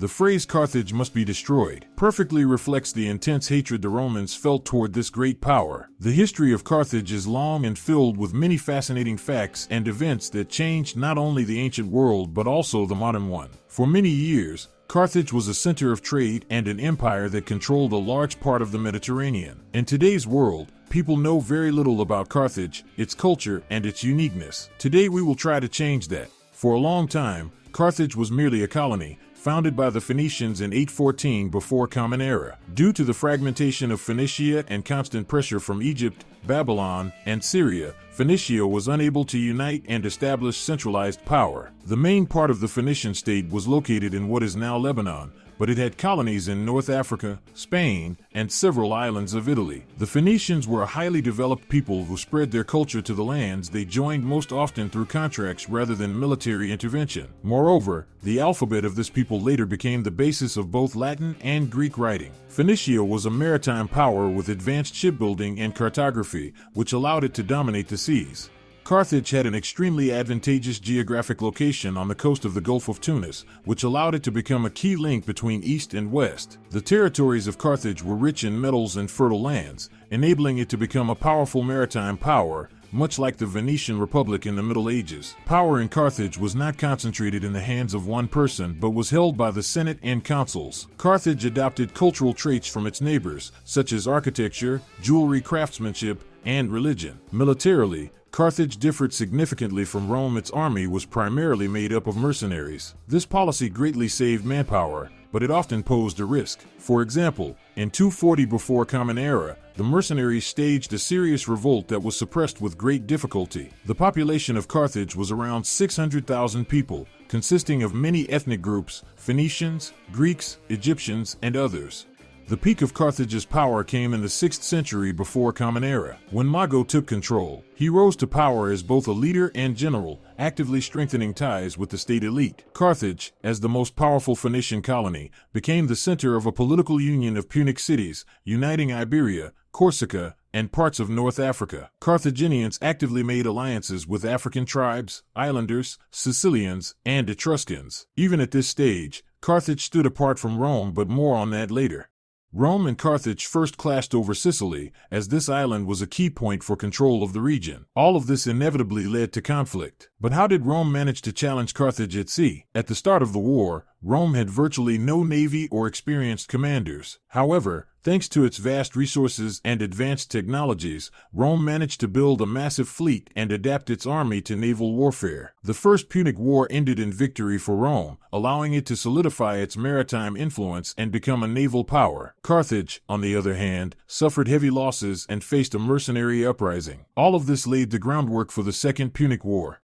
The phrase Carthage must be destroyed perfectly reflects the intense hatred the Romans felt toward this great power. The history of Carthage is long and filled with many fascinating facts and events that changed not only the ancient world but also the modern one. For many years, Carthage was a center of trade and an empire that controlled a large part of the Mediterranean. In today's world, people know very little about Carthage, its culture, and its uniqueness. Today we will try to change that. For a long time, Carthage was merely a colony, founded by the Phoenicians in 814 before Common Era. Due to the fragmentation of Phoenicia and constant pressure from Egypt, Babylon, and Syria, Phoenicia was unable to unite and establish centralized power. The main part of the Phoenician state was located in what is now Lebanon, but it had colonies in North Africa, Spain, and several islands of Italy. The Phoenicians were a highly developed people who spread their culture to the lands they joined, most often through contracts rather than military intervention. Moreover, the alphabet of this people later became the basis of both Latin and Greek writing. Phoenicia was a maritime power with advanced shipbuilding and cartography, which allowed it to dominate the seas. Carthage had an extremely advantageous geographic location on the coast of the Gulf of Tunis, which allowed it to become a key link between East and West. The territories of Carthage were rich in metals and fertile lands, enabling it to become a powerful maritime power, much like the Venetian Republic in the Middle Ages. Power in Carthage was not concentrated in the hands of one person but was held by the Senate and consuls. Carthage adopted cultural traits from its neighbors, such as architecture, jewelry, craftsmanship, and religion. Militarily, Carthage differed significantly from Rome. Its army was primarily made up of mercenaries. This policy greatly saved manpower, but it often posed a risk. For example, in 240 before Common Era, the mercenaries staged a serious revolt that was suppressed with great difficulty. The population of Carthage was around 600,000 people, consisting of many ethnic groups: Phoenicians, Greeks, Egyptians, and others. The peak of Carthage's power came in the 6th century before Common Era. When Mago took control, he rose to power as both a leader and general, actively strengthening ties with the state elite. Carthage, as the most powerful Phoenician colony, became the center of a political union of Punic cities, uniting Iberia, Corsica, and parts of North Africa. Carthaginians actively made alliances with African tribes, islanders, Sicilians, and Etruscans. Even at this stage, Carthage stood apart from Rome, but more on that later. Rome and Carthage first clashed over Sicily, as this island was a key point for control of the region. All of this inevitably led to conflict. But how did Rome manage to challenge Carthage at sea? At the start of the war, Rome had virtually no navy or experienced commanders. However, thanks to its vast resources and advanced technologies, Rome managed to build a massive fleet and adapt its army to naval warfare. The First Punic War ended in victory for Rome, allowing it to solidify its maritime influence and become a naval power. Carthage, on the other hand, suffered heavy losses and faced a mercenary uprising. All of this laid the groundwork for the Second Punic War.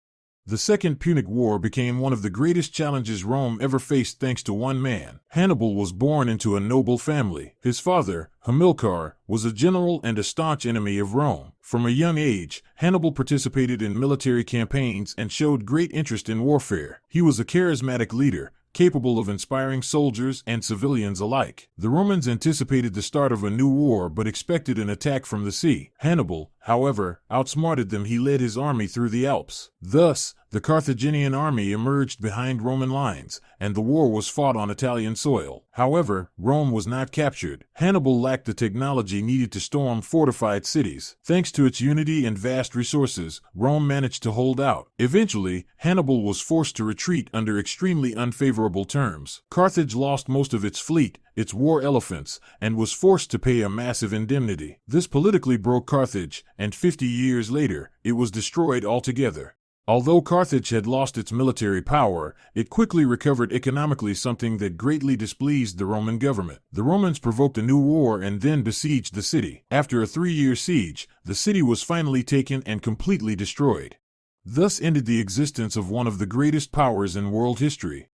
The Second Punic War became one of the greatest challenges Rome ever faced thanks to one man. Hannibal was born into a noble family. His father, Hamilcar, was a general and a staunch enemy of Rome. From a young age, Hannibal participated in military campaigns and showed great interest in warfare. He was a charismatic leader, capable of inspiring soldiers and civilians alike. The Romans anticipated the start of a new war but expected an attack from the sea. Hannibal, however, outsmarted them. He led his army through the Alps. Thus, the Carthaginian army emerged behind Roman lines, and the war was fought on Italian soil. However, Rome was not captured. Hannibal lacked the technology needed to storm fortified cities. Thanks to its unity and vast resources, Rome managed to hold out. Eventually, Hannibal was forced to retreat under extremely unfavorable terms. Carthage lost most of its fleet, its war elephants, and was forced to pay a massive indemnity. This politically broke Carthage, and 50 years later, it was destroyed altogether. Although Carthage had lost its military power, it quickly recovered economically, something that greatly displeased the Roman government. The Romans provoked a new war and then besieged the city. After a 3-year siege, the city was finally taken and completely destroyed. Thus ended the existence of one of the greatest powers in world history.